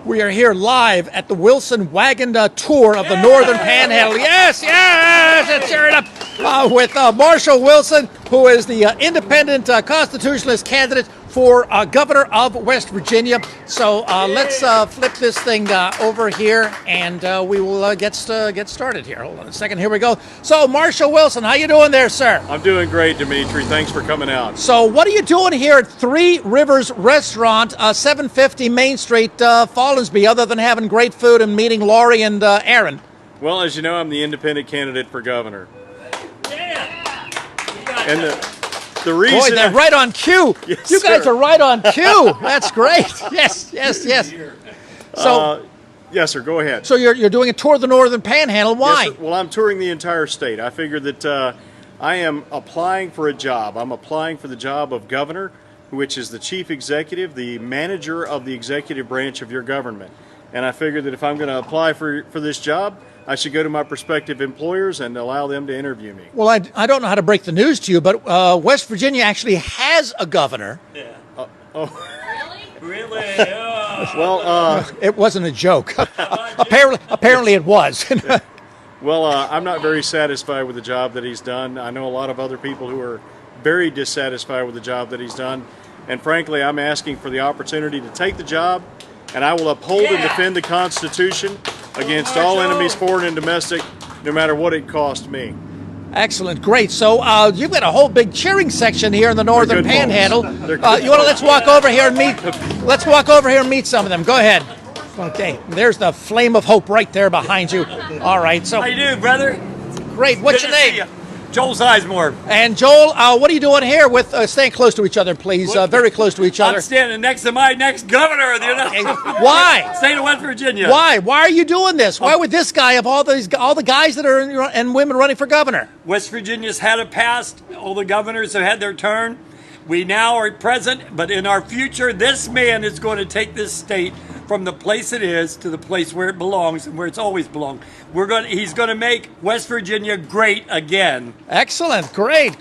We are here live at the Wilson Wagon Tour of the Northern Panhandle. Yes, let's cheer it up with Marshall Wilson, who is the independent constitutionalist candidate for governor of West Virginia. So let's flip this thing over here, and we will get started here. Hold on a second. Here we go. So, Marshall Wilson, how you doing there, sir? I'm doing great, Dimitri. Thanks for coming out. So, what are you doing here at Three Rivers Restaurant, 750 Main Street, Fallensby, other than having great food and meeting Laurie and Aaron? Well, as you know, I'm the independent candidate for governor. Yeah! And the reason... Boy, they're right on cue. Yes, you guys sir. are right on cue. That's great. Yes. So, yes, sir, go ahead. so you're doing a tour of the Northern Panhandle. Why? Yes, sir. Well, I'm touring the entire state. I figured that I am applying for a job. I'm applying for the job of governor, which is the chief executive, the manager of the executive branch of your government. And I figured that if I'm going to apply for this job, I should go to my prospective employers and allow them to interview me. Well, I don't know how to break the news to you, but West Virginia actually has a governor. Yeah. Really? Really? Oh. Well, It wasn't a joke. apparently it was. Well, I'm not very satisfied with the job that he's done. I know a lot of other people who are very dissatisfied with the job that he's done. And frankly, I'm asking for the opportunity to take the job, and I will uphold and defend the Constitution against all enemies, foreign and domestic, no matter what it costs me. Excellent, great. So you've got a whole big cheering section here in the Northern good folks. Panhandle. They're good Let's walk over here and meet. Let's walk over here and meet some of them. Go ahead. Okay, there's the flame of hope right there behind you. All right, so How you doing, brother? great. What's Good your to see name? you. Joel Sizemore. And Joel, what are you doing here? With staying close to each other, please. Very close to each other. I'm standing next to my next governor of the United States. Why? State of West Virginia. Why? Why are you doing this? Why would this guy of all the guys that are and women running for governor? West Virginia's had a past. All the governors have had their turn. We now are present, but in our future, this man is going to take this state from the place it is to the place where it belongs and where it's always belonged. He's going to make West Virginia great again. Excellent, great.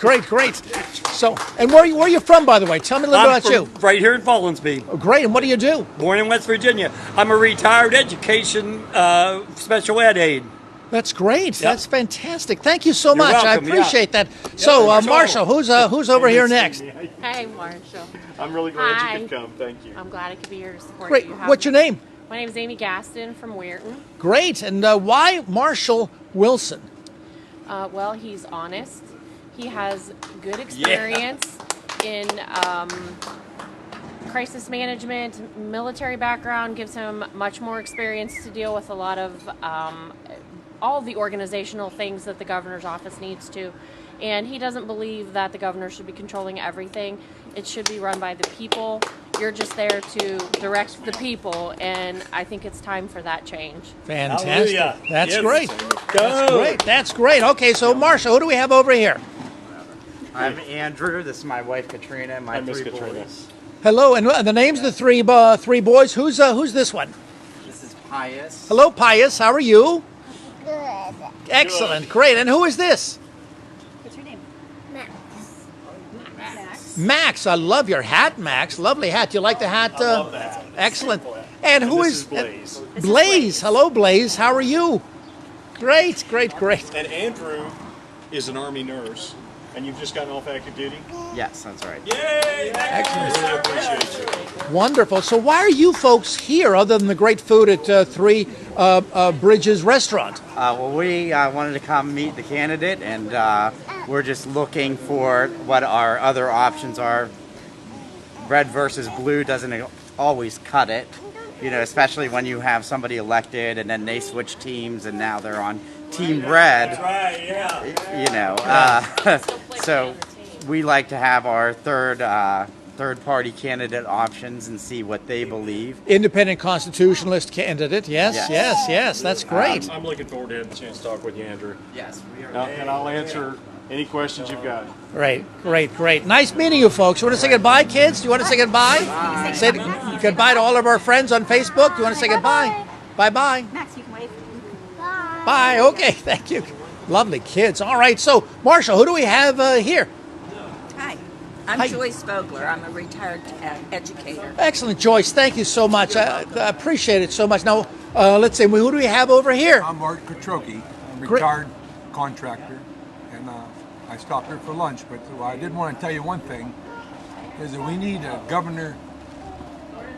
So, and where are you from, by the way? Tell me a little bit about you. Right here in Fallensby. Oh, great, and what do you do? Born in West Virginia. I'm a retired education special ed aide. That's great. That's fantastic. Thank you so much. welcome, I appreciate that. So, Marshall, who's over here next? Hi, Marshall. I'm really glad Hi. you could come. Thank you. I'm glad I could be here to support Great. you. What's your name? My name is Amy Gaston from Weirton. Great. And why Marshall Wilson? Well, he's honest. He has good experience in crisis management, military background, gives him much more experience to deal with a lot of all the organizational things that the governor's office needs to. And he doesn't believe that the governor should be controlling everything. It should be run by the people. You're just there to direct the people, and I think it's time for that change. Fantastic. Hallelujah. That's Yes. great. Go. That's great. Okay, so Marshall, who do we have over here? I'm Andrew. This is my wife Katrina and my Hi, Miss three Katrina. boys. Hello, and the names of the three boys. Who's this one? This is Pius. Hello, Pius. How are you? Good. Excellent. Great. And who is this? What's your name? Max. I love your hat, Max. Lovely hat. Do you like the hat? I love that. Excellent. And who This is is Blaze. Blaze. Hello, Blaze. How are you? Great. And Andrew is an Army nurse, and you've just gotten off active duty. Yes, that's right. Yay! Excellent. Really appreciate you. Wonderful. So why are you folks here other than the great food at Three Bridges Restaurant? Well, we wanted to come meet the candidate, and we're just looking for what our other options are. Red versus blue doesn't always cut it, especially when you have somebody elected and then they switch teams and now they're on Team Red. Right, yeah. So we like to have our third-party candidate options and see what they believe. Independent constitutionalist candidate. Yes. That's great. I'm looking forward to having the chance to talk with you, Andrew. Yes, we are. And I'll answer any questions you've got. Great. Nice meeting you folks. You want to say goodbye, kids? Do you want to say goodbye? Say goodbye to all of our friends on Facebook. Do you want to say goodbye? Bye-bye. Max, you can wave. Bye. Okay, thank you. Lovely kids. All right, so, Marshall, who do we have here? Hi. I'm Hi. Joyce Vogler. I'm a retired educator. Excellent, Joyce. Thank you so much. I appreciate it so much. Now, let's see, who do we have over here? I'm Art Kotroki. I'm a Great. retired contractor, and I stopped here for lunch. But I did want to tell you one thing: is that we need a governor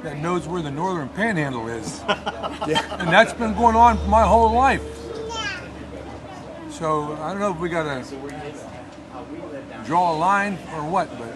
that knows where the Northern Panhandle is, and that's been going on for my whole life. So I don't know if we got to draw a line or what, but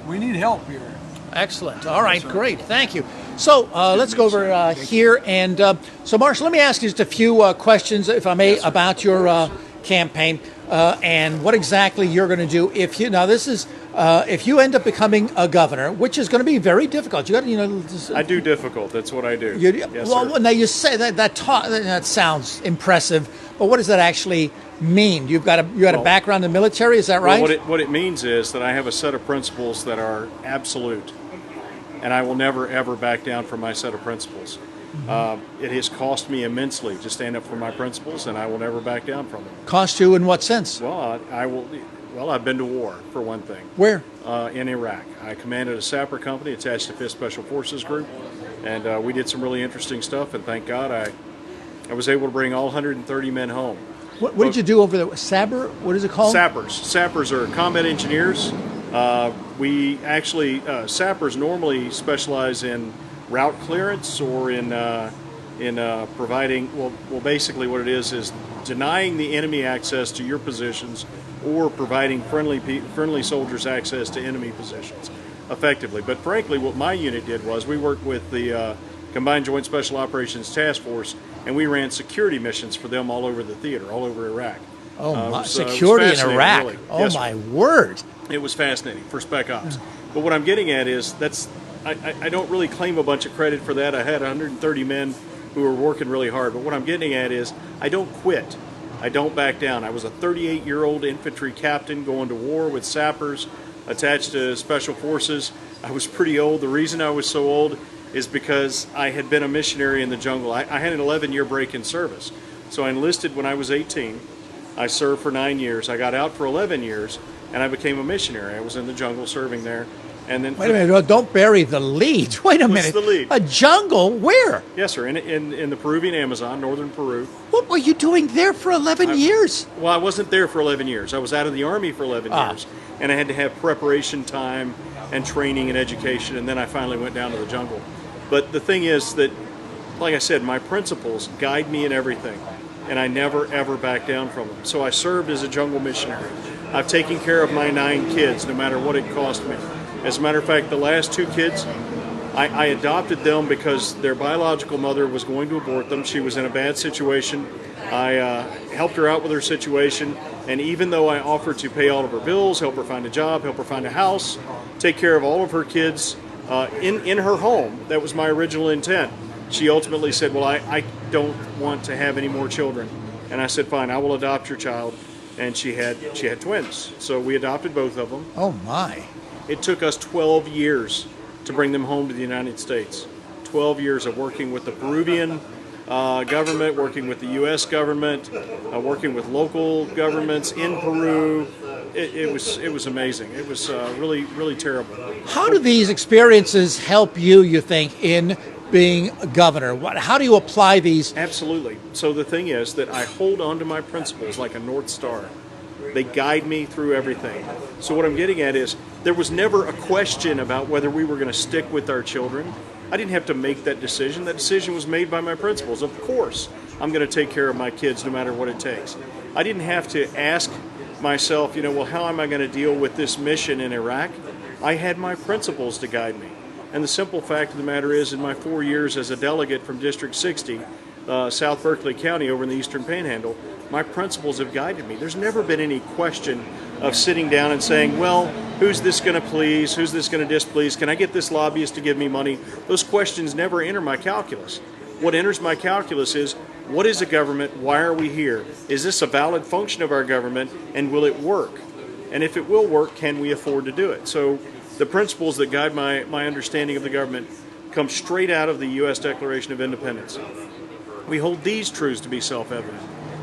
we need help here. Excellent. All right, great. Thank you. So let's go over here. And so, Marshall, let me ask you just a few questions, if I may, about your campaign and what exactly you're going to do if you. Now, this is if you end up becoming a governor, which is going to be very difficult. You got to, I do difficult. That's what I do. Yes, well, sir. now you say that sounds impressive, but what does that actually mean? You had a background in the military, is that right? Well, what it means is that I have a set of principles that are absolute, and I will never ever back down from my set of principles. It has cost me immensely to stand up for my principles, and I will never back down from them. Cost you in what sense? Well, I will. Well, I've been to war for one thing. Where? In Iraq. I commanded a sapper company attached to 5th Special Forces Group, and we did some really interesting stuff. And thank God I was able to bring all 130 men home. What did you do over there? Saber? What is it called? Sappers. Sappers are combat engineers. We actually sappers normally specialize in route clearance or in providing. Well, basically what it is denying the enemy access to your positions or providing friendly soldiers access to enemy positions effectively. But frankly, what my unit did was we worked with the Combined Joint Special Operations Task Force, and we ran security missions for them all over the theater, all over Iraq. Oh, my, it security was in fascinating, Iraq. really. Oh, Yes, my sir. word. It was fascinating for Spec Ops. But what I'm getting at is I don't really claim a bunch of credit for that. I had 130 men who were working really hard. But what I'm getting at is I don't quit. I don't back down. I was a 38-year-old infantry captain going to war with sappers attached to Special Forces. I was pretty old. The reason I was so old is because I had been a missionary in the jungle. I had an 11-year break in service. So I enlisted when I was 18. I served for 9 years. I got out for 11 years, and I became a missionary. I was in the jungle serving there. And then Wait a minute. Don't bury the lead. Wait a What's minute. the lead? A jungle? Where? Yes, sir. In the Peruvian Amazon, northern Peru. What were you doing there for 11 years? Well, I wasn't there for 11 years. I was out of the Army for 11 years. And I had to have preparation time and training and education. And then I finally went down to the jungle. But the thing is that, like I said, my principles guide me in everything. And I never, ever back down from them. So I served as a jungle missionary. I've taken care of my 9 kids, no matter what it cost me. As a matter of fact, the last 2 kids, I adopted them because their biological mother was going to abort them. She was in a bad situation. I helped her out with her situation, and even though I offered to pay all of her bills, help her find a job, help her find a house, take care of all of her kids in her home, that was my original intent. She ultimately said, well, I don't want to have any more children. And I said, fine, I will adopt your child. And she had twins. So we adopted both of them. Oh, my. It took us 12 years to bring them home to the United States. 12 years of working with the Peruvian government, working with the U.S. government, working with local governments in Peru. It was amazing. It was really, really terrible. How do these experiences help you think, in being a governor? How do you apply these? Absolutely. So the thing is that I hold on to my principles like a North Star. They guide me through everything. So what I'm getting at is there was never a question about whether we were going to stick with our children. I didn't have to make that decision. That decision was made by my principles. Of course, I'm going to take care of my kids no matter what it takes. I didn't have to ask myself, well, how am I going to deal with this mission in Iraq? I had my principles to guide me. And the simple fact of the matter is, in my 4 years as a delegate from District 60, South Berkeley County over in the Eastern Panhandle, my principles have guided me. There's never been any question of sitting down and saying, well, who's this going to please? Who's this going to displease? Can I get this lobbyist to give me money? Those questions never enter my calculus. What enters my calculus is, what is a government? Why are we here? Is this a valid function of our government? And will it work? And if it will work, can we afford to do it? So the principles that guide my understanding of the government come straight out of the U.S. Declaration of Independence. We hold these truths to be self-evident,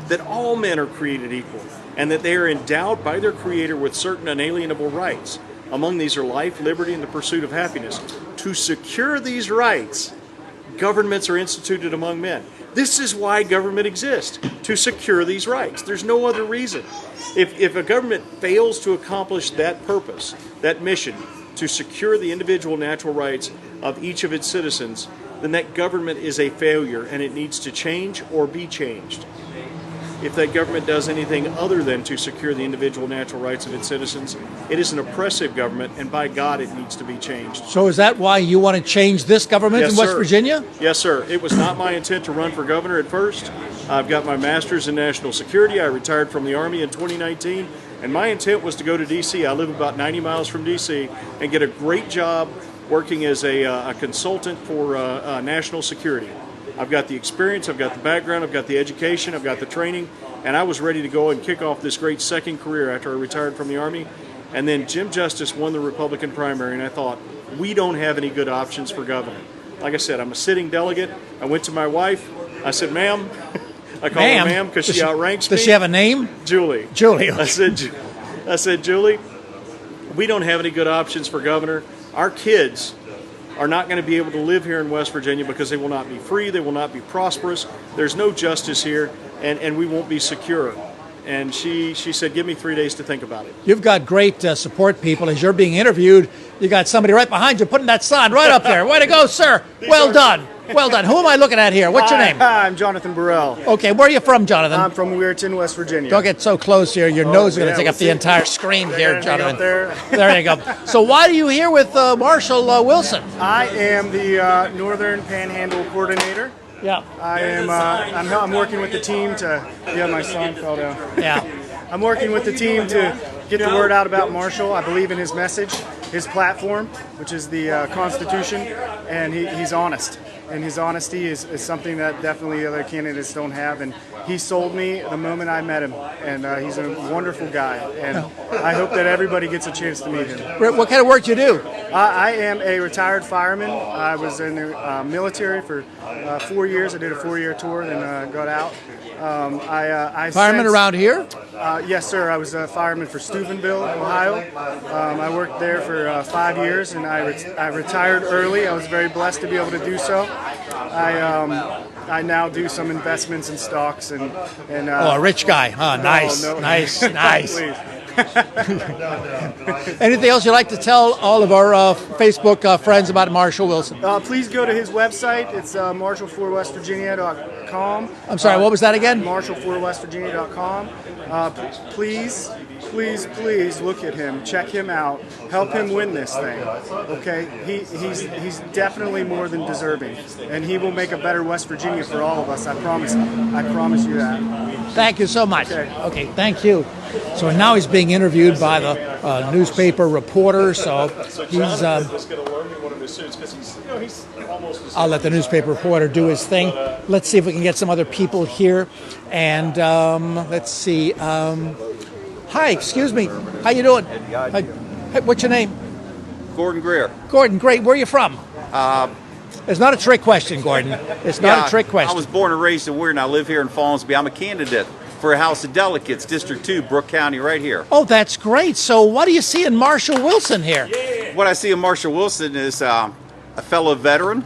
that all men are created equal, and that they are endowed by their Creator with certain unalienable rights. Among these are life, liberty, and the pursuit of happiness. To secure these rights, governments are instituted among men. This is why government exists, to secure these rights. There's no other reason. If a government fails to accomplish that purpose, that mission, to secure the individual natural rights of each of its citizens, then that government is a failure and it needs to change or be changed. If that government does anything other than to secure the individual natural rights of its citizens, it is an oppressive government, and by God, it needs to be changed. So is that why you want to change this government Yes, in West sir. Virginia? Yes, sir. It was not my intent to run for governor at first. I've got my master's in national security. I retired from the Army in 2019, and my intent was to go to D.C. I live about 90 miles from D.C. and get a great job working as a consultant for national security. I've got the experience, I've got the background, I've got the education, I've got the training, and I was ready to go and kick off this great second career after I retired from the Army. And then Jim Justice won the Republican primary, and I thought, we don't have any good options for governor. Like I said, I'm a sitting delegate. I went to my wife. I said, ma'am. I call her ma'am because she outranks me. Does she have a name? Julie. Julie. I said, Julie, we don't have any good options for governor. Our kids are not going to be able to live here in West Virginia because they will not be free, they will not be prosperous, there's no justice here, and we won't be secure. And she said, give me 3 days to think about it. You've got great support people. As you're being interviewed, you got somebody right behind you putting that sign right up there. Way to go, sir. Well done. Well done. Who am I looking at here? What's your name? Hi, I'm Jonathan Burrell. Okay, where are you from, Jonathan? I'm from Weirton, West Virginia. Don't get so close here. Your nose is going to yeah, take we'll up the see. entire screen here, Hang Jonathan. up there. There you go. So why are you here with Marshall Wilson? I am the Northern Panhandle Coordinator. Yeah. I am. I'm working with the team to. Yeah, my son fell down. Yeah. I'm working with the team to get the word out about Marshall. I believe in his message, his platform, which is the Constitution, and he's honest. And his honesty is something that definitely other candidates don't have. And he sold me the moment I met him. And he's a wonderful guy. And I hope that everybody gets a chance to meet him. What kind of work do you do? I am a retired fireman. I was in the military for 4 years. I did a 4-year tour, then got out. Fireman around here? Yes, sir. I was a fireman for Steubenville, Ohio. I worked there for 5 years, and I retired early. I was very blessed to be able to do so. I now do some investments in stocks and a rich guy. Oh, nice, no. nice, nice. Please. Anything else you'd like to tell all of our Facebook friends about Marshall Wilson? Please go to his website. It's marshall4westvirginia.com. I'm sorry, what was that again? marshall4westvirginia.com. Please look at him. Check him out. Help him win this thing. Okay? He's definitely more than deserving, and he will make a better West Virginia for all of us. I promise you that. Thank you so much. Okay, thank you. So now he's being interviewed by the newspaper reporter. So he's. I'll let the newspaper reporter do his thing. Let's see if we can get some other people here. And let's see. Hi, excuse me. How you doing? Hi, what's your name? Gordon Greer. Gordon, great. Where are you from? It's not a trick question, Gordon. It's not a trick question. I was born and raised in Weirton. I live here in Fallsby. I'm a candidate for House of Delegates, District 2, Brook County, right here. Oh, that's great. So what do you see in Marshall Wilson here? What I see in Marshall Wilson is a fellow veteran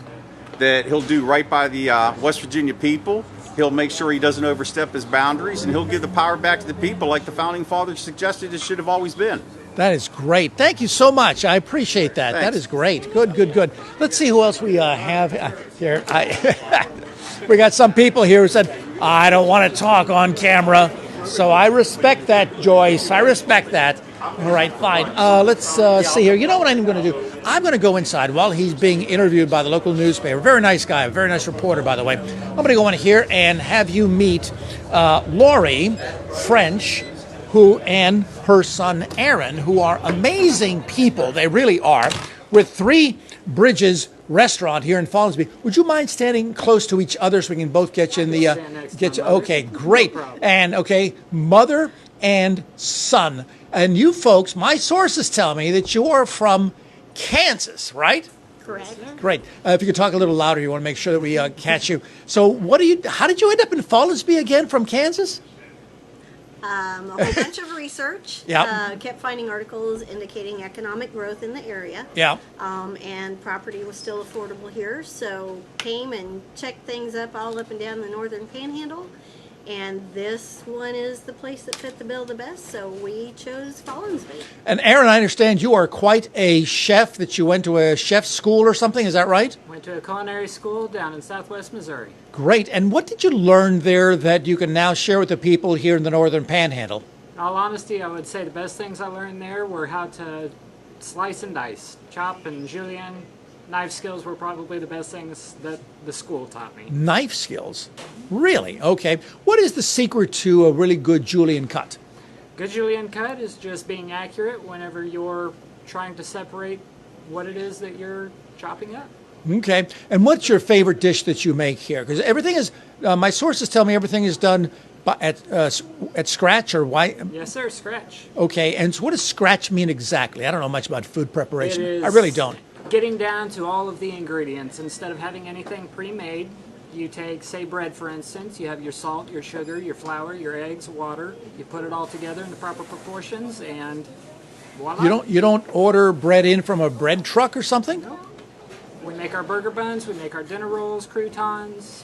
that he'll do right by the West Virginia people. He'll make sure he doesn't overstep his boundaries, and he'll give the power back to the people like the Founding Fathers suggested it should have always been. That is great. Thank you so much. I appreciate that. Thanks. That is great. Good. Let's see who else we have here. We got some people here who said, I don't want to talk on camera. So I respect that, Joyce. I respect that. All right, fine. Let's see here. You know what I'm going to do? I'm going to go inside while he's being interviewed by the local newspaper. Very nice guy, very nice reporter, by the way. I'm going to go in here and have you meet Lori French, and her son Aaron, who are amazing people. They really are. With Three Bridges Restaurant here in Fallsby. Would you mind standing close to each other so we can both get you in the okay, great. And okay, mother and son. And you folks, my sources tell me that you are from Kansas, right? Correct. Great. If you could talk a little louder, you want to make sure that we catch you. So how did you end up in Fallsby again from Kansas? A whole bunch of research. Yep. Kept finding articles indicating economic growth in the area. Yeah. And property was still affordable here, so came and checked things up all up and down the northern panhandle. And this one is the place that fit the bill the best, so we chose Collinsby. And Aaron, I understand you are quite a chef, that you went to a chef school or something. Is that right? Went to a culinary school down in southwest Missouri. Great. And what did you learn there that you can now share with the people here in the Northern Panhandle? In all honesty, I would say the best things I learned there were how to slice and dice. Chop and julienne. Knife skills were probably the best things that the school taught me. Knife skills? Really? Okay. What is the secret to a really good julienne cut? Good julienne cut is just being accurate whenever you're trying to separate what it is that you're chopping up. Okay. And what's your favorite dish that you make here? Because everything is, my sources tell me everything is done at scratch or why? Yes, sir, scratch. Okay. And so what does scratch mean exactly? I don't know much about food preparation. It is I really don't. Getting down to all of the ingredients. Instead of having anything pre-made, you take, say, bread, for instance. You have your salt, your sugar, your flour, your eggs, water. You put it all together in the proper proportions, and voila. You don't order bread in from a bread truck or something? No. We make our burger buns. We make our dinner rolls, croutons.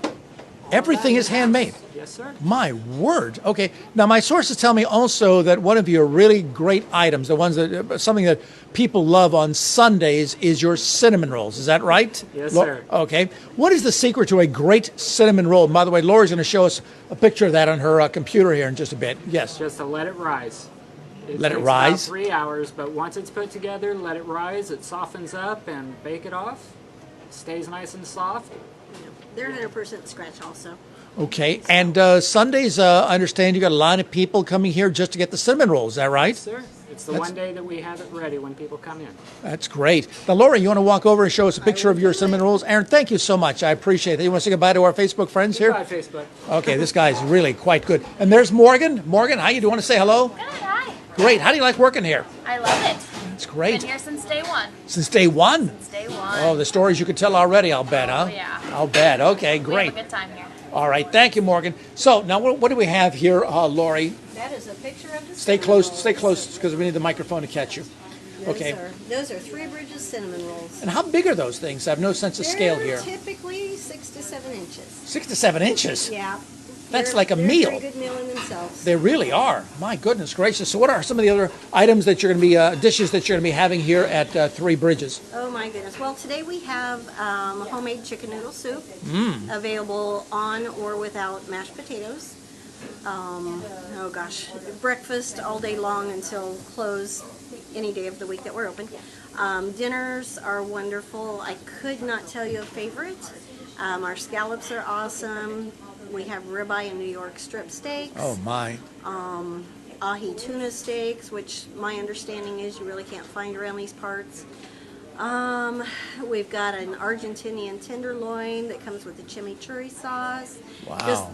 Everything is handmade. Yes, sir. My word. Okay. Now, my sources tell me also that one of your really great items, the ones that something that people love on Sundays, is your cinnamon rolls. Is that right? Yes, sir. Okay. What is the secret to a great cinnamon roll? By the way, Lori's going to show us a picture of that on her computer here in just a bit. Yes. Just to let it rise. Let it takes rise? About 3 hours, but once it's put together, let it rise. It softens up and bake it off. Stays nice and soft. They're 100% scratch also. Okay. And Sundays, I understand you got a line of people coming here just to get the cinnamon rolls. Is that right? Yes, sir. It's the one day that we have it ready when people come in. That's great. Now, Lori, you want to walk over and show us a picture of your cinnamon rolls? Aaron, thank you so much. I appreciate it. You want to say goodbye to our Facebook friends here? Goodbye, Facebook. Okay, this guy's really quite good. And there's Morgan. Morgan, how you do? Want to say hello? Good, hi. Great. How do you like working here? I love it. It's great. Been here since day one. Since day one? Since day one. Oh, the stories you could tell already, I'll bet, huh? Oh, yeah. I'll bet. Okay, We great. have a good time here. All right, thank you, Morgan. So now what do we have here, Lori? That is a picture of the Stay close, because we need the microphone to catch you. Okay. Those are Three Bridges cinnamon rolls. And how big are those things? I have no sense of scale here. They're typically 6 to 7 inches. 6 to 7 inches? Yeah. That's They're- like a they're meal. pretty good meal in themselves. They really are. My goodness gracious. So what are some of the other items that you're going to be, dishes that you're going to be having here at Three Bridges? Oh my goodness. Well, today we have homemade chicken noodle soup available on or without mashed potatoes. Oh gosh, breakfast all day long until close any day of the week that we're open. Dinners are wonderful. I could not tell you a favorite. Our scallops are awesome. We have ribeye and New York strip steaks. Oh my. Ahi tuna steaks, which my understanding is you really can't find around these parts. We've got an Argentinian tenderloin that comes with a chimichurri sauce. Wow. Just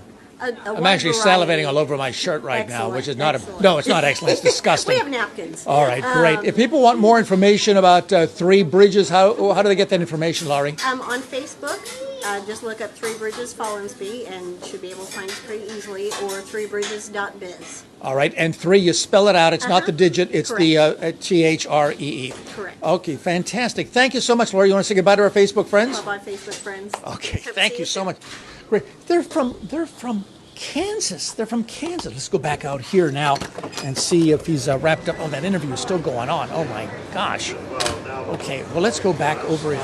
I'm actually salivating all over my shirt right now, which is not Excellent. no, it's not excellent. It's disgusting. We have napkins. All right, great. If people want more information about Three Bridges, how do they get that information, Laurie? On Facebook, just look up Three Bridges Follinsby and should be able to find us pretty easily, or threebridges.biz. All right, and three, you spell it out. It's not the digit. It's the T-H-R-E-E. Correct. Okay, fantastic. Thank you so much, Laurie. You want to say goodbye to our Facebook friends? Bye-bye, Facebook friends. Okay, Hope to thank see you so much. Great. They're from Kansas. They're from Kansas. Let's go back out here now and see if he's wrapped up. Oh, that interview is still going on. Oh my gosh. Okay, well, let's go back over here.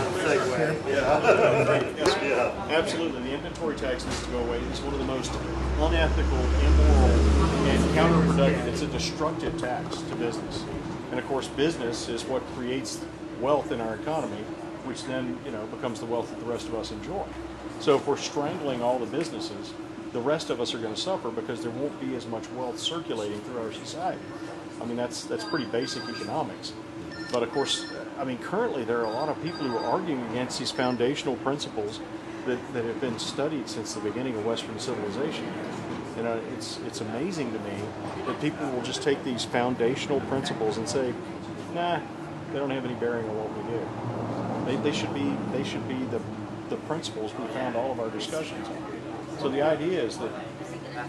Absolutely. The inventory tax needs to go away. It's one of the most unethical, immoral, and counterproductive. It's a destructive tax to business. And of course, business is what creates wealth in our economy, which then, becomes the wealth that the rest of us enjoy. So if we're strangling all the businesses, the rest of us are going to suffer because there won't be as much wealth circulating through our society. I mean, that's pretty basic economics. But of course, currently there are a lot of people who are arguing against these foundational principles that have been studied since the beginning of Western civilization. It's amazing to me that people will just take these foundational principles and say, nah, they don't have any bearing on what we do. They should be the principles we found all of our discussions on. So the idea is that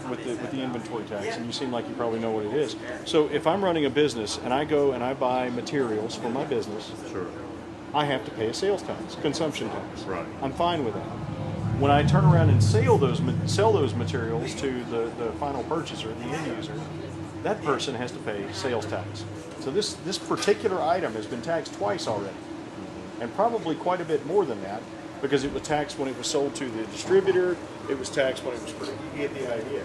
with the inventory tax, and you seem like you probably know what it is. So if I'm running a business and I go and I buy materials for my business, Sure. I have to pay a sales tax, consumption tax. Right. I'm fine with that. When I turn around and sell those materials to the final purchaser, the end user, that person has to pay sales tax. So this particular item has been taxed twice already, and probably quite a bit more than that, because it was taxed when it was sold to the distributor, it was taxed when it was produced. You get the idea.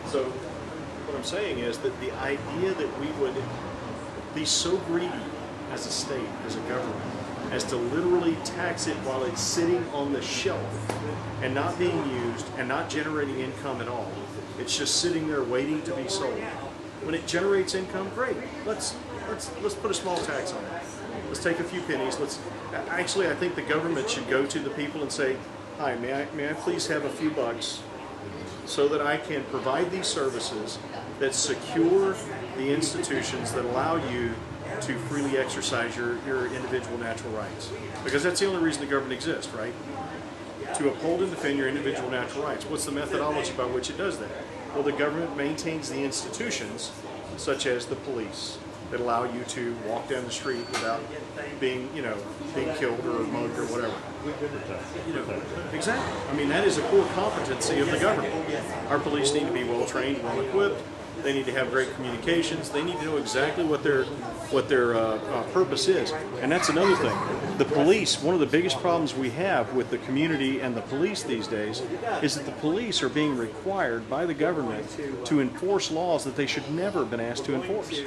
So what I'm saying is that the idea that we would be so greedy as a state, as a government, as to literally tax it while it's sitting on the shelf and not being used and not generating income at all. It's just sitting there waiting to be sold. When it generates income, great. Let's put a small tax on it. Let's take a few pennies. Actually, I think the government should go to the people and say, "Hi, may I please have a few bucks so that I can provide these services that secure the institutions that allow you to freely exercise your individual natural rights." Because that's the only reason the government exists, right? To uphold and defend your individual natural rights. What's the methodology by which it does that? Well, the government maintains the institutions, such as the police, that allow you to walk down the street without being killed or mugged or whatever. Exactly. I mean, that is a core competency of the government. Our police need to be well trained, well equipped. They need to have great communications. They need to know exactly what their purpose is. And that's another thing. The police, one of the biggest problems we have with the community and the police these days is that the police are being required by the government to enforce laws that they should never have been asked to enforce.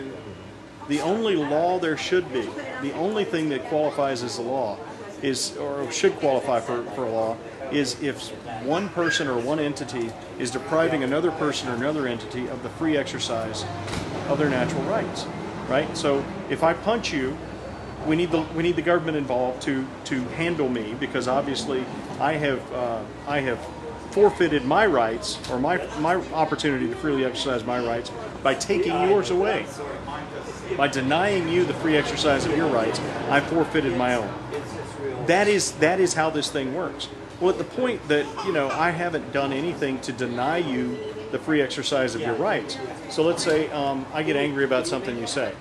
The only law there should be, the only thing that qualifies as a law is, or should qualify for a law, is if one person or one entity is depriving another person or another entity of the free exercise of their natural rights, right? So if I punch you, we need the government involved to handle me, because obviously I have forfeited my rights, or my opportunity to freely exercise my rights, by taking yours away. By denying you the free exercise of your rights, I forfeited my own. That is how this thing works. Well, at the point that, I haven't done anything to deny you the free exercise of your rights. So let's say I get angry about something you say.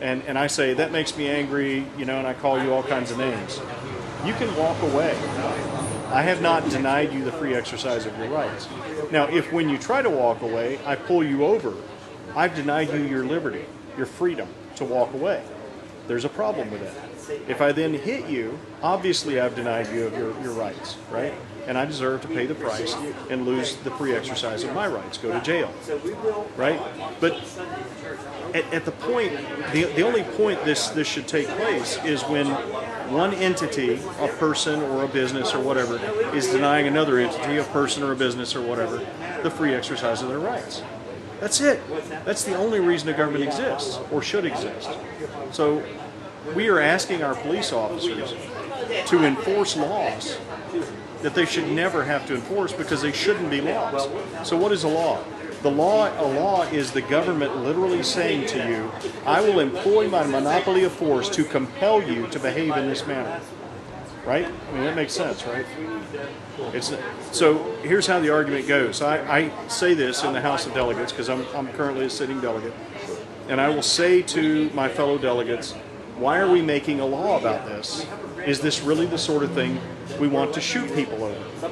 And I say, that makes me angry, and I call you all kinds of names. You can walk away. I have not denied you the free exercise of your rights. Now, if when you try to walk away, I pull you over, I've denied you your liberty, your freedom to walk away. There's a problem with that. If I then hit you, obviously I've denied you of your rights, right? And I deserve to pay the price and lose the free exercise of my rights, go to jail, right? But at the point, the only point this should take place is when one entity, a person or a business or whatever, is denying another entity, a person or a business or whatever, the free exercise of their rights. That's it. That's the only reason a government exists, or should exist. So we are asking our police officers to enforce laws that they should never have to enforce, because they shouldn't be laws. So what is a law? A law is the government literally saying to you, I will employ my monopoly of force to compel you to behave in this manner. Right? I mean, that makes sense, right? So here's how the argument goes. I say this in the House of Delegates, because I'm currently a sitting delegate, and I will say to my fellow delegates, why are we making a law about this? Is this really the sort of thing we want to shoot people over?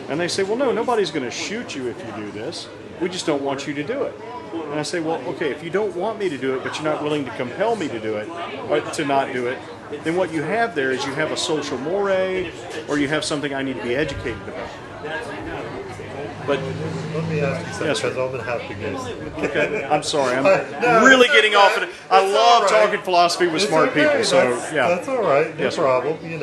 And they say, well, no, nobody's going to shoot you if you do this. We just don't want you to do it. And I say, well, okay, if you don't want me to do it, but you're not willing to compel me to do it, or to not do it, then what you have there is you have a social mores, or you have something I need to be educated about. But let me ask you something, yes, because I'm going to have to go. Okay, I'm sorry. I'm really getting off it. I love talking philosophy with smart people. So yeah, that's all right. No yes, problem. You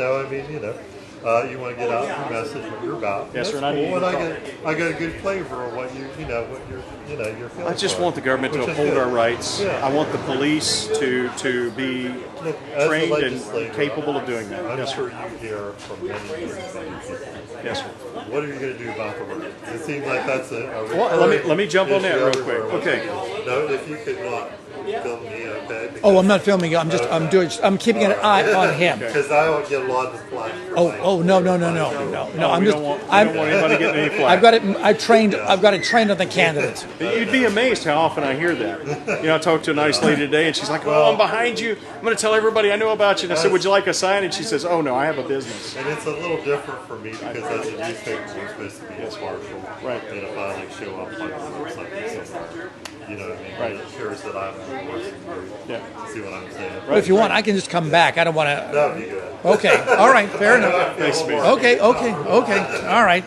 you want to get out your message, what you're about. Yes, sir. Cool. And I get a good flavor of what your feelings I just are, want the government to uphold our rights. Yeah. I want the police to be trained and capable of doing that. I'm Yes, sure sir. you hear from many people. Yes, sir. What are you going to do about the work? It seems like that's a Well, let me jump on that real quick. Okay. No, if you could not film me, okay? Oh, I'm not filming you. I'm keeping an eye on him. Because I don't get a lot of flash. No. I'm we just. don't want anybody getting any flack. I've got it. I've got it trained on the candidates. You'd be amazed how often I hear that. I talked to a nice lady today, and she's like, "Oh, I'm behind you. I'm going to tell everybody I know about you." And I said, "Would you like a sign?" And she says, "Oh no, I have a business." And it's a little different for me because as a newspaper, we're supposed to be impartial. Right. And if I like show up like or something somewhere, you know what I mean? Right. It shows that I'm endorsing you. Yeah. See what I'm saying? But if you want, I can just come back. I don't want to. That'd be good. Okay. All right. Fair enough. Thanks, man. Okay. All right.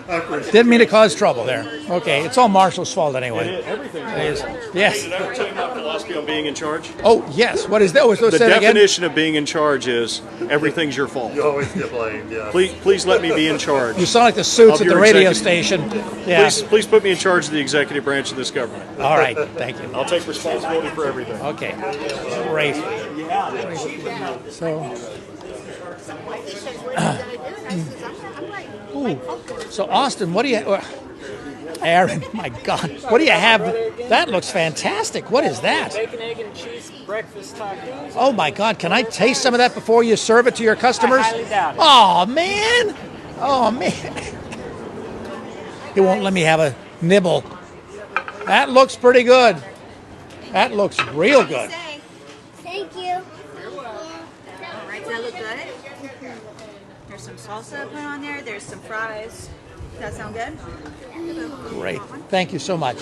Didn't mean to cause trouble there. Okay. It's all Marshall's fault anyway. Everything. It is. Yes. Did I ever tell you my philosophy on being in charge? Oh, yes. What is that? The Say it again. definition of being in charge is everything's your fault. You always get blamed, yeah. Please let me be in charge. You sound like the suits Of at the your radio executive- station. Yeah. Please put me in charge of the executive branch of this government. All right. Thank you. I'll take responsibility for everything. Okay. Great. So. Ooh. So Austin, what do you? Aaron, my God, what do you have? That looks fantastic. What is that? Bacon, egg, and cheese breakfast tacos. Oh my God, can I taste some of that before you serve it to your customers? I highly doubt it. Oh man. He won't let me have a nibble. That looks pretty good. That looks real good. Thank you. All right, does that look good? There's some salsa put on there. There's some fries. Does that sound good? Great. Thank you so much.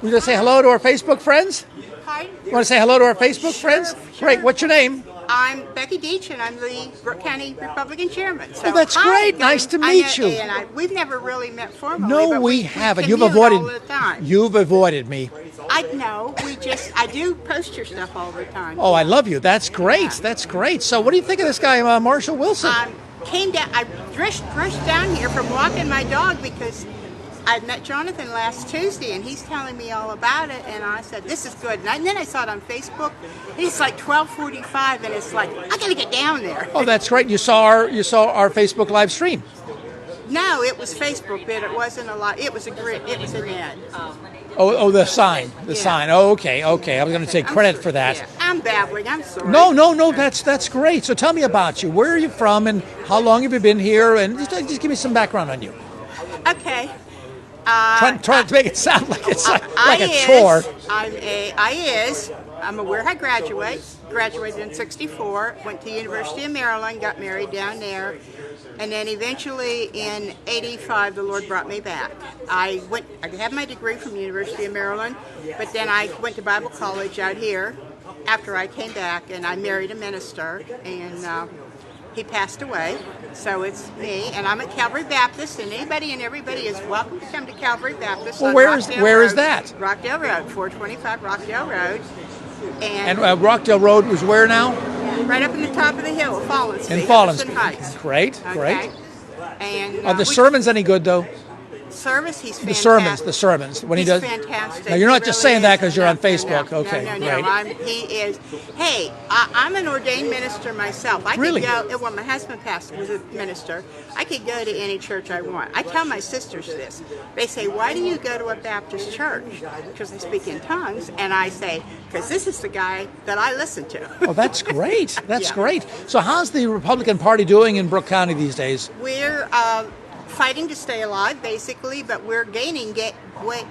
We gonna say hello to our Facebook friends? Hi, You want to say hello to our Facebook friends? Great. What's your name? I'm Becky Deach, and I'm the Brook County Republican Chairman. So, Oh, that's hi, great. guys. Nice to I meet know- you. And we've never really met formally. No, but we haven't. commute You've avoided. all the time. You've avoided me. I know. I do post your stuff all the time. Oh, I love you. That's great. That's great. So, what do you think of this guy, Marshall Wilson? Came down. I rushed down here from walking my dog because I met Jonathan last Tuesday, and he's telling me all about it. And I said, "This is good." And then I saw it on Facebook. It's like 12:45, and it's like I got to get down there. Oh, that's great. You saw our Facebook live stream. No, it was Facebook, but it wasn't a lot. It was an ad. Oh, the sign. The sign. Oh, okay. I was going to take credit for that. Yeah, I'm babbling. I'm sorry. No. That's great. So tell me about you. Where are you from, and how long have you been here? And just give me some background on you. Okay. Trying to make it sound like it's like a chore. I'm a Warehigh graduate. Graduated in '64. Went to University of Maryland. Got married down there, and then eventually in '85, the Lord brought me back. I had my degree from University of Maryland, but then I went to Bible college out here after I came back, and I married a minister, and he passed away. So it's me, and I'm at Calvary Baptist, and anybody and everybody is welcome to come to Calvary Baptist. Well, on where Rockdale is Road. that? Rockdale Road, 425 Rockdale Road. And Rockdale Road was where now? Right up in the top of the hill, Fallensby. In Fallensby. Henderson Heights. Great. And Are the sermons any good though? Service, he's fantastic. The sermons. When he's he does. fantastic. Now you're not He just really saying that is. because you're on Facebook. No, Okay, no. great. He is. Hey, I'm an ordained minister myself. I Really? could go. When my husband was a minister, I could go to any church I want. I tell my sisters this. They say, "Why do you go to a Baptist church?" Because they speak in tongues, and I say, "Because this is the guy that I listen to." Oh, that's great. That's Yeah. great. So how's the Republican Party doing in Brook County these days? We're fighting to stay alive, basically, but we're gaining.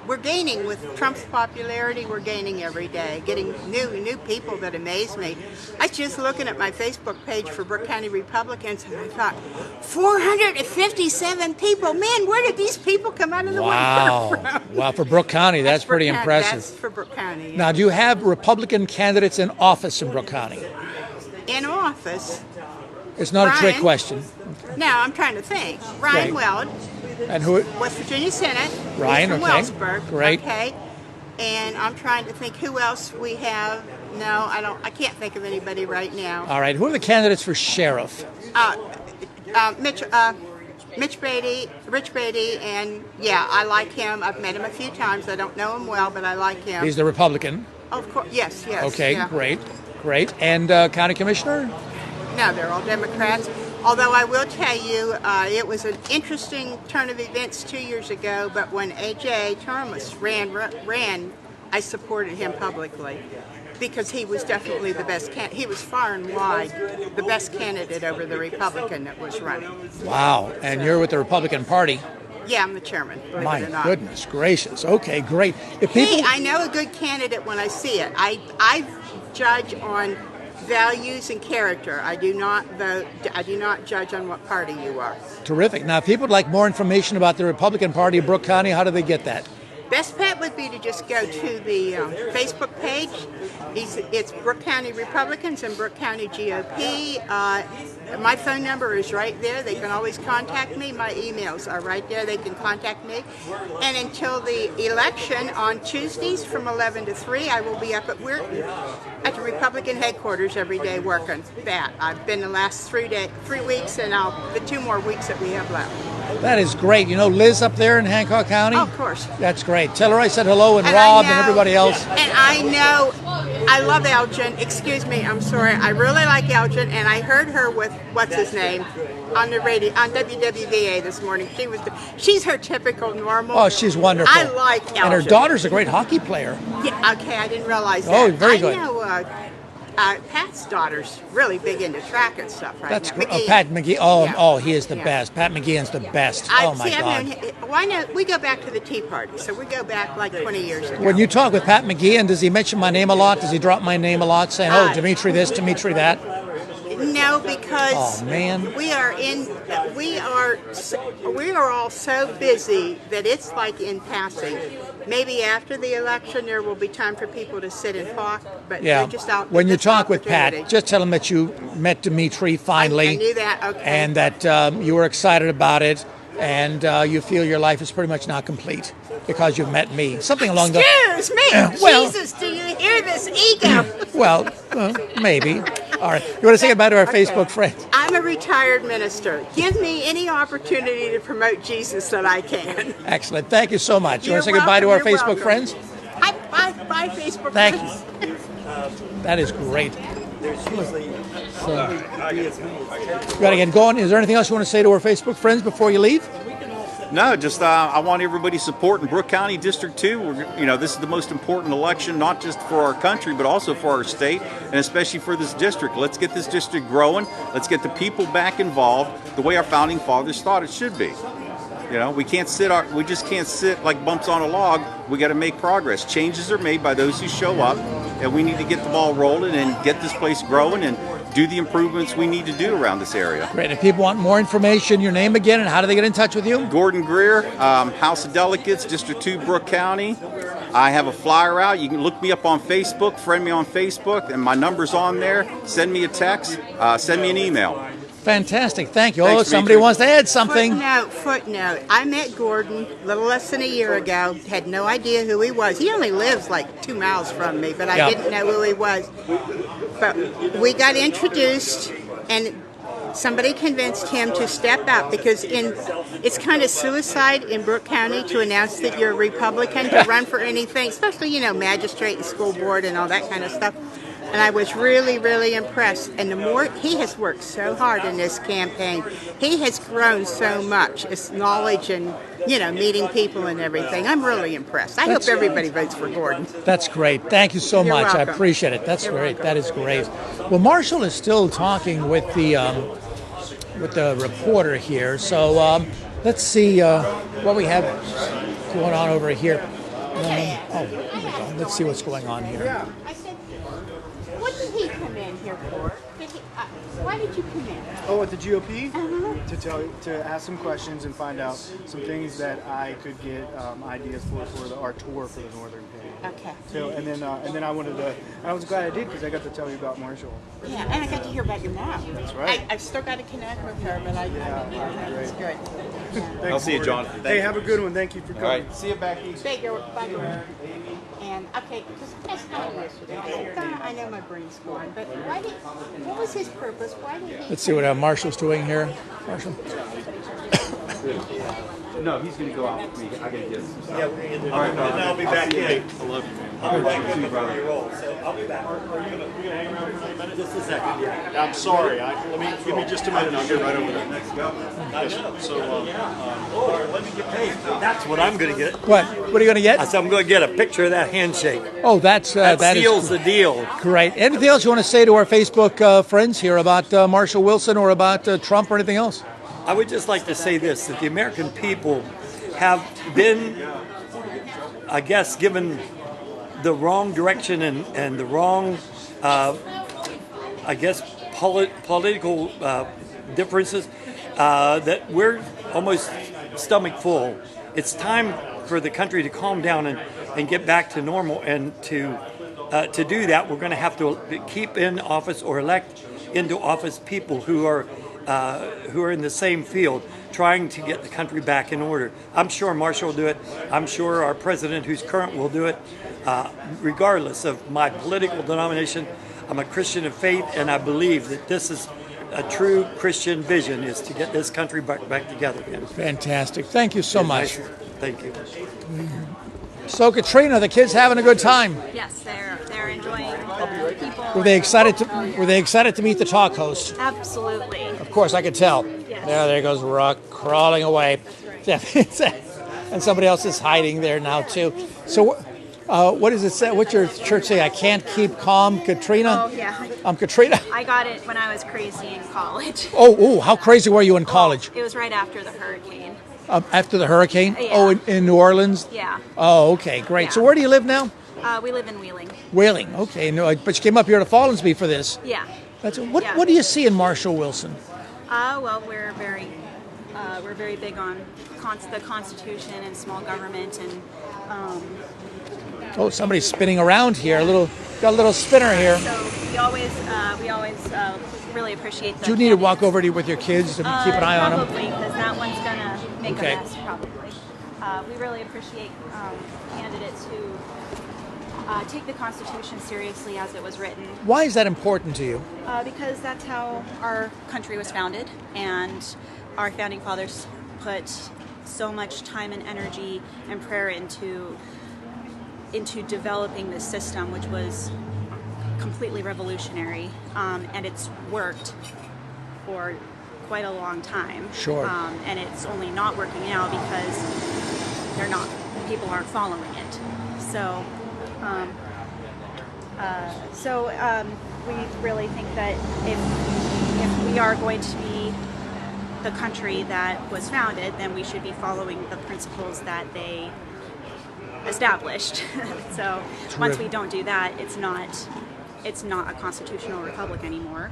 We're gaining with Trump's popularity. We're gaining every day, getting new people that amaze me. I was just looking at my Facebook page for Brook County Republicans, and I thought, 457 people. Man, where did these people come out of the woodwork from? Wow, for Brook County, that's pretty Brook County. impressive. That's for Brook County. Yeah. Now, do you have Republican candidates in office in Brook County? In office. It's not a trick Ryan? question. No, I'm trying to think. Ryan Okay. Weld. And who? West Virginia Senate. Ryan, He's from okay. Wellsburg. Great. Okay. And I'm trying to think who else we have. No, I can't think of anybody right now. All right, who are the candidates for sheriff? Rich Beatty, and yeah, I like him. I've met him a few times. I don't know him well, but I like him. He's the Republican. Of course, yes. Okay, yeah. great. And county commissioner? No, they're all Democrats. Although I will tell you, it was an interesting turn of events 2 years ago, but when A.J. Thomas ran, I supported him publicly. because he was definitely the best he was far and wide the best candidate over the Republican that was running. Wow. And you're with the Republican Party. Yeah, I'm the chairman. believe My it or not. goodness gracious. Okay, great. If people, Hey, I know a good candidate when I see it. I judge on values and character. I do not vote. I do not judge on what party you are. terrific. Now, if people would like more information about the Republican Party of Brook County, how do they get that? Best bet would be to just go to the Facebook page. It's Brook County Republicans and Brook County GOP. My phone number is right there. They can always contact me. My emails are right there. They can contact me. And until the election on Tuesdays from 11 to 3, I will be up at Weirton at the Republican headquarters every day working that. I've been the last 3 weeks and the 2 more weeks that we have left. That is great. You know Liz up there in Hancock County? Oh, of course. That's great. Tell her I said hello, and Rob and everybody else. And I know, I love Elgin. Excuse me, I'm sorry. I really like Elgin, and I heard her with, what's his name, on the radio, on WWVA this morning. She's her typical normal. Oh, she's wonderful. I like Elgin. And her daughter's a great hockey player. Yeah, okay, I didn't realize that. Oh, very good. I know Pat's daughter's really big into track and stuff right That's now. great. McGee. Pat McGee. Oh, Yeah. oh, he is the Yeah. best. Pat McGeehan's the best. I've Oh, my God. known him. Why not? We go back to the Tea Party, so we go back like 20 years ago. When you talk with Pat McGeehan, does he mention my name a lot? Does he drop my name a lot, saying, oh, Dimitri this, Dimitri that? No, because Oh, man. we are all so busy that it's like in passing. Maybe after the election there will be time for people to sit and talk, but Yeah. they're just out. When you that's an talk with Pat, opportunity. just tell him that you met Dimitri finally. I knew that. Okay. And that you were excited about it, and you feel your life is pretty much now complete because you've met me. Something along those. Excuse me, Well- Jesus! Do you hear this ego? Well, maybe. All right. You want to say goodbye to our Facebook friends? I'm a retired minister. Give me any opportunity to promote Jesus that I can. Excellent. Thank you so much. You want to say You're goodbye to our welcome, you're Facebook welcome. friends? Bye, Facebook Thank friends. That is great. So, you got to get going. Is there anything else you want to say to our Facebook friends before you leave? No, just I want everybody supporting Brook County District 2. This is the most important election, not just for our country, but also for our state, and especially for this district. Let's get this district growing. Let's get the people back involved the way our founding fathers thought it should be. We just can't sit like bumps on a log. We got to make progress. Changes are made by those who show up, and we need to get the ball rolling and get this place growing and do the improvements we need to do around this area. Great. If people want more information, your name again, and how do they get in touch with you? Gordon Greer, House of Delegates, District 2, Brook County. I have a flyer out. You can look me up on Facebook, friend me on Facebook, and my number's on there. Send me a text, send me an email. Fantastic. Thank you. Thanks, Oh, somebody Dimitri. wants to add something. Footnote. I met Gordon a little less than a year ago. Had no idea who he was. He only lives like 2 miles from me, but I Yeah. didn't know who he was. But we got introduced, and somebody convinced him to step out because it's kind of suicide in Brook County to announce that you're a Republican to run for anything, especially magistrate and school board and all that kind of stuff. And I was really, really impressed. And the more he has worked so hard in this campaign, he has grown so much. His knowledge and meeting people and everything. I'm really impressed. I hope everybody votes for Gordon. That's great. Thank you so You're much. I welcome. appreciate it. That's great. That is great. Well, Marshall is still talking with the reporter here. So let's see what we have going on over here. Here we go. Let's see what's going on here. I said, what did he come in here for? Why did you come in? Oh, at the GOP? Uh-huh. To ask some questions and find out some things that I could get ideas for our tour for the Northern Panhandle. Okay. So and then I was glad I did because I got to tell you about Marshall. Yeah, and I got to hear about your mom. That's right. I've still got to connect with her, but that's good. Thanks, I'll see you, Gordon. John. Thank Hey, you. have a good one. Thank you for coming. All right. See you, Becky. Thank you. Bye. And okay, just ask Don yesterday. I said, Don, I know my brain's going, but what was his purpose? Why did he? Let's see what Marshall's doing here. Marshall. No, he's gonna go out with me. I gotta get some stuff. Yeah, we're gonna get this. All right, brother. And I'll be back in. I love you, man. I'll be back You too, in brother. your role, so I'll be back. Are you gonna hang around for another minute? Just a second, yeah. I'm sorry. Give me just a minute. I'll get right over there. I know. So, Or let me get paid. That's what I'm going to get. What? What are you going to get? I said I'm going to get a picture of that handshake. Oh, that Seals is the deal. great. Anything else you want to say to our Facebook friends here about Marshall Wilson or about Trump or anything else? I would just like to say this, that the American people have been, I guess, given the wrong direction and the wrong, I guess, political differences, that we're almost stomach full. It's time for the country to calm down and get back to normal. And to do that, we're going to have to keep in office or elect into office people who are in the same field, trying to get the country back in order. I'm sure Marshall will do it. I'm sure our president, who's current, will do it. Regardless of my political denomination, I'm a Christian of faith, and I believe that this is a true Christian vision, is to get this country back together again. Fantastic. Thank you so much. Thank you. So, Katrina, the kids having a good time. Yes, they're enjoying people. Were they excited to meet the talk host? Absolutely. Of course, I could tell. Yes. There goes Rock crawling away. And somebody else is hiding there now, too. So, what does it say? What's your church say? I can't keep calm, Katrina? Oh, yeah. I'm Katrina. I got it when I was crazy in college. Oh, how crazy were you in college? It was right after the hurricane. After the hurricane? Yeah. Oh, in New Orleans? Yeah. Oh, okay, great. Yeah. So where do you live now? We live in Wheeling. Whaling. Okay, no, but you came up here to Fallensby for this. Yeah. What do you see in Marshall Wilson? Well, we're very big on the Constitution and small government, and Oh, somebody's spinning around here. Got a little spinner here. so we always really appreciate the. Do you need to walk over to with your kids to keep an eye on them? Probably, because that one's gonna make Okay. a mess. Probably. We really appreciate candidates who take the Constitution seriously as it was written. Why is that important to you? Because that's how our country was founded, and our founding fathers put so much time and energy and prayer into developing this system, which was completely revolutionary, and it's worked for quite a long time. Sure. And it's only not working now because people aren't following it. So, we really think that if we are going to be the country that was founded, then we should be following the principles that they established. So once we don't do that, it's not a constitutional republic anymore,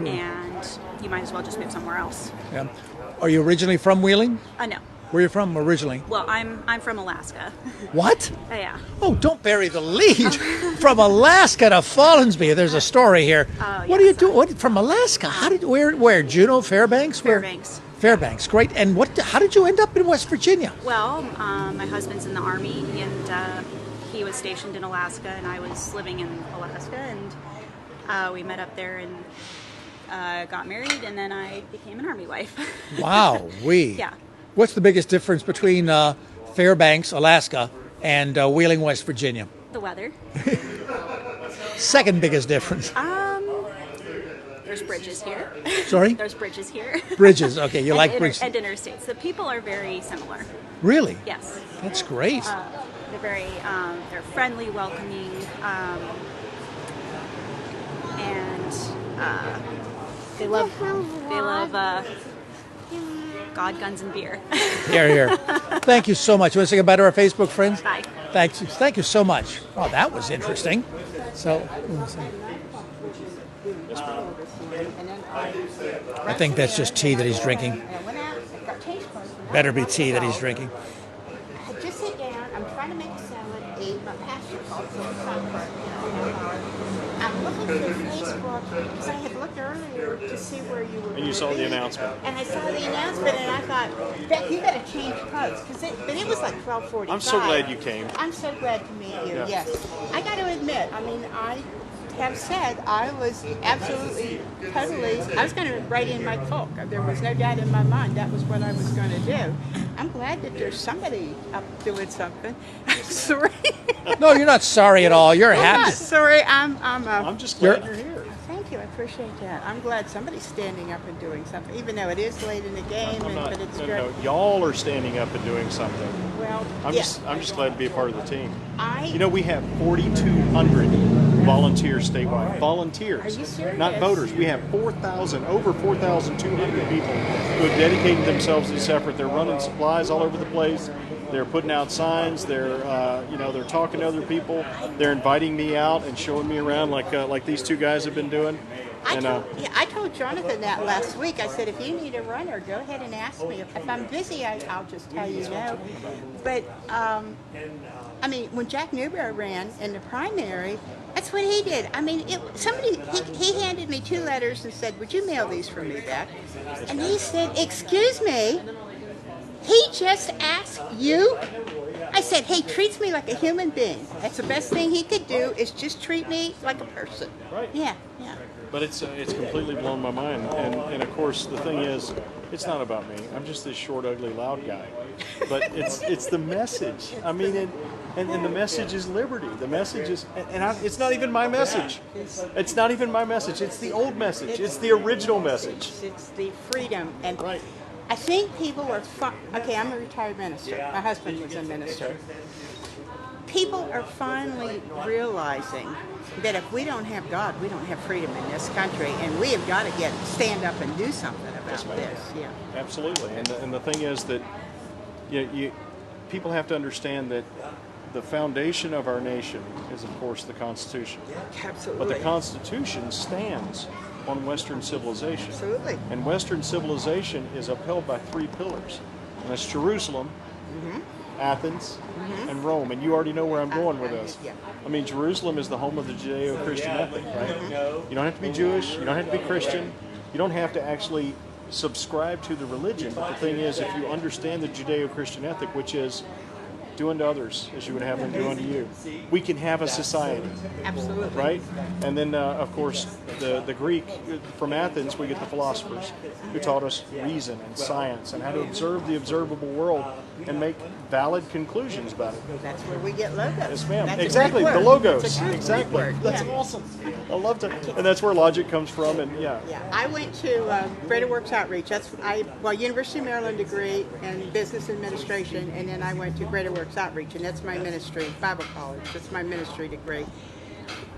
and you might as well just move somewhere else. Yeah. Are you originally from Wheeling? No. Where are you from originally? Well, I'm from Alaska. What? Yeah. Oh, don't bury the lead. From Alaska to Fallensby. There's a story here. What do you do? What from Alaska? Where? Juneau, Fairbanks? Fairbanks. Fairbanks. Great. And how did you end up in West Virginia? Well, my husband's in the Army, and he was stationed in Alaska, and I was living in Alaska, and we met up there and got married, and then I became an Army wife. Wow. Yeah. What's the biggest difference between Fairbanks, Alaska, and Wheeling, West Virginia? The weather. Second biggest difference. There's bridges here. Sorry? There's bridges here. Bridges. Okay, you like bridges. And interstates. The people are very similar. Really? Yes. That's great. They're very, they're friendly, welcoming, and they love God, guns, and beer. Here. Thank you so much. You want to say goodbye to our Facebook friends? Bye. Thank you so much. Oh, that was interesting. So, I think that's just tea that he's drinking. Better be tea that he's drinking. Just sit down. I'm trying to make a salad. Ate my pasture called I'm looking through Facebook because I had looked earlier to see where you were. And you saw the announcement. And I saw the announcement, and I thought, Beck, you got to change clothes because it was like 12:45. I'm so glad you came. I'm so glad to meet you. Yeah. Yes, I got to admit. I mean, I have said I was absolutely, totally. I was going to write in my book. There was no doubt in my mind that was what I was going to do. I'm glad that there's somebody up doing something. I'm sorry. No, you're not sorry at all. You're I'm happy. not sorry. I'm just glad you're here. Thank you. I appreciate that. I'm glad somebody's standing up and doing something, even though it is late in the game, but it's good. No, y'all are standing up and doing something. Well, I'm yeah. just glad to be a part of the team. I- You know, we have 4,200 volunteers statewide. Volunteers, Are you serious? not voters. We have over 4,200 people who have dedicated themselves to this effort. They're running supplies all over the place. They're putting out signs. They're they're talking to other people. They're inviting me out and showing me around like these two guys have been doing. I told Jonathan that last week. I said, if you need a runner, go ahead and ask me. If I'm busy, I'll just tell you no. But, I mean, when Jack Newberry ran in the primary, that's what he did. I mean, he handed me 2 letters and said, would you mail these for me back? And he said, excuse me, he just asked you? I said, hey, treats me like a human being. That's the best thing he could do, is just treat me like a person. Right. Yeah. But it's completely blown my mind. And of course, the thing is, it's not about me. I'm just this short, ugly, loud guy. But it's the message. I mean, and the message is liberty. The message is, it's not even my message. It's not even my message. It's the old message. It's the original message. It's the freedom. And right. I think people are okay, I'm a retired minister. My husband was a minister. People are finally realizing that if we don't have God, we don't have freedom in this country, and we have got to stand up and do something about this. Yeah, absolutely. And the thing is that people have to understand that the foundation of our nation is, of course, the Constitution. Absolutely. But the Constitution stands on Western civilization. Absolutely. And Western civilization is upheld by 3 pillars, and that's Jerusalem, Athens, and Rome. And you already know where I'm going with this. Yeah. I mean, Jerusalem is the home of the Judeo-Christian ethic, right? You don't have to be Jewish. You don't have to be Christian. You don't have to actually subscribe to the religion. But the thing is, if you understand the Judeo-Christian ethic, which is do unto others as you would have them do unto you, we can have a society. Absolutely. Right? And then, of course, the Greek, from Athens, we get the philosophers who taught us reason and science and how to observe the observable world and make valid conclusions about it. That's where we get logos. Yes, ma'am. That's exactly, a Greek the word. logos. That's a Greek Exactly. word. That's Yeah. awesome. I love to, and that's where logic comes from. And Yeah, I went to Greater Works Outreach. University of Maryland degree in business administration, and then I went to Greater Works Outreach, and that's my ministry, Bible college. That's my ministry degree.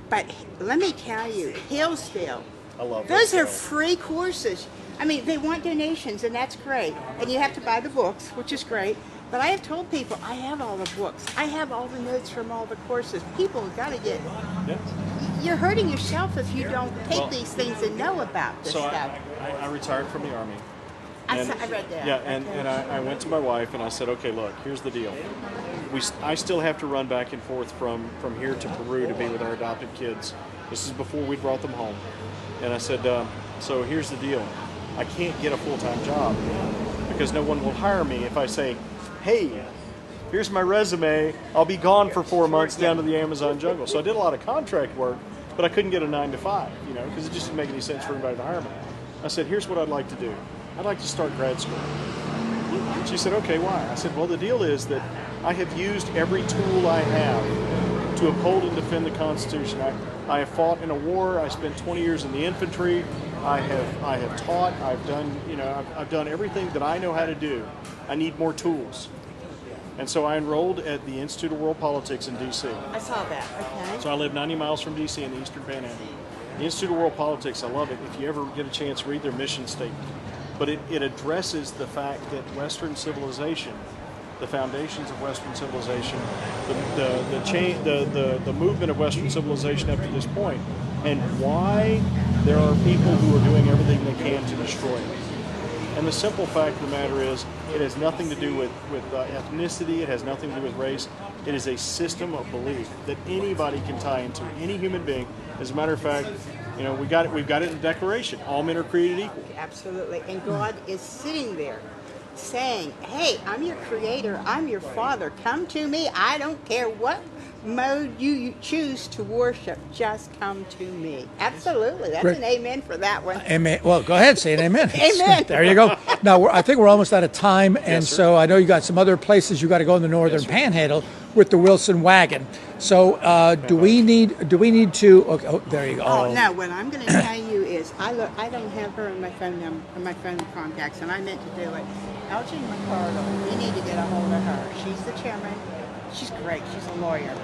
But let me tell you, Hillsdale, I love those Hillsdale. are free courses. I mean, they want donations, and that's great. And you have to buy the books, which is great. But I have told people, I have all the books. I have all the notes from all the courses. People have got to get... You're hurting yourself if you don't take these things and know about this stuff. I retired from the Army. I read that. Yeah, and I went to my wife and I said, okay, look, here's the deal. I still have to run back and forth from here to Peru to be with our adopted kids. This is before we brought them home. And I said, so here's the deal. I can't get a full-time job because no one will hire me if I say, hey, here's my resume. I'll be gone for 4 months down to the Amazon jungle. So I did a lot of contract work, but I couldn't get a 9-to-5, because it just didn't make any sense for anybody to hire me. I said, here's what I'd like to do. I'd like to start grad school. She said, okay, why? I said, well, the deal is that I have used every tool I have to uphold and defend the Constitution. I have fought in a war. I spent 20 years in the infantry. I have taught. I've done, I've done everything that I know how to do. I need more tools. And so I enrolled at the Institute of World Politics in D.C. I saw that. Okay. So I live 90 miles from D.C. in the Eastern Panhandle. The Institute of World Politics, I love it. If you ever get a chance, read their mission statement. But it addresses the fact that Western civilization, the foundations of Western civilization, the movement of Western civilization up to this point, and why there are people who are doing everything they can to destroy it. And the simple fact of the matter is, it has nothing to do with ethnicity. It has nothing to do with race. It is a system of belief that anybody can tie into, any human being. As a matter of fact, we've got it in the Declaration. All men are created equal. Absolutely. And God is sitting there saying, hey, I'm your creator. I'm your father. Come to me. I don't care what mode you choose to worship, just come to me. Absolutely. That's Great. an amen for that one. Amen. Well, go ahead, say an amen. Amen. There you go. Now, I think we're almost out of time, and Yes, sir. so I know you got some other places you got to go in the Northern Panhandle with the Wilson wagon. So, do we need to? Okay, oh, there you go. Oh no! What I'm going to tell you is, I don't have her in my phone number, my phone contacts, and I meant to do it. Elgin McCardle, you need to get a hold of her. She's the chairman. She's great. She's a lawyer.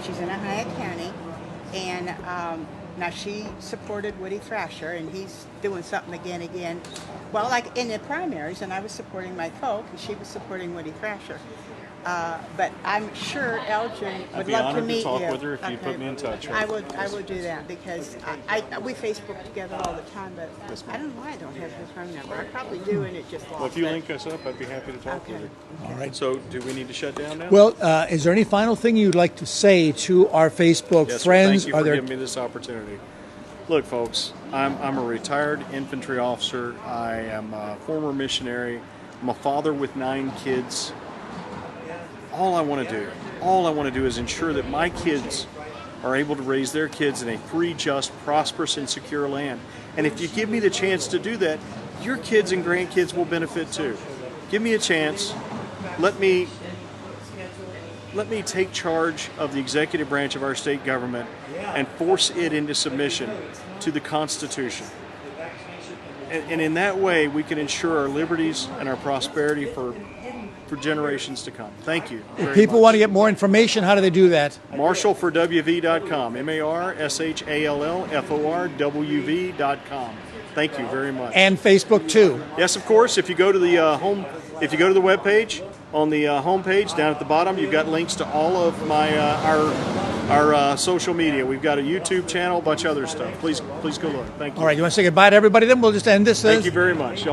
She's in Ohio County, and now she supported Woody Thrasher, and he's doing something again. Well, like in the primaries, and I was supporting Mike Polk, and she was supporting Woody Thrasher. But I'm sure Elgin I'd would be love honored to meet talk you. with her if you put me in touch. I would do that because we Facebook together all the time, but I don't know why I don't have her phone number. I probably do, and it just lost. Well, if you it. link us up, I'd be happy to talk with her. All right. So, do we need to shut down now? Well, is there any final thing you'd like to say to our Facebook Yes, sir. friends? Thank you for giving me this opportunity. Look, folks, I'm a retired infantry officer. I am a former missionary. I'm a father with 9 kids. All I want to do is ensure that my kids are able to raise their kids in a free, just, prosperous, and secure land. And if you give me the chance to do that, your kids and grandkids will benefit too. Give me a chance. Let me take charge of the executive branch of our state government and force it into submission to the Constitution. And in that way, we can ensure our liberties and our prosperity for generations to come. Thank you. If people want to get more information, how do they do that? MarshallForWV.com. MarshallForWV.com. Thank you very much. And Facebook too. Yes, of course. If you go to the if you go to the webpage, on the homepage down at the bottom, you've got links to all of my our social media. We've got a YouTube channel, a bunch of other stuff. Please go look. Thank you. All right, you want to say goodbye to everybody? Then we'll just end this. Thank you very much.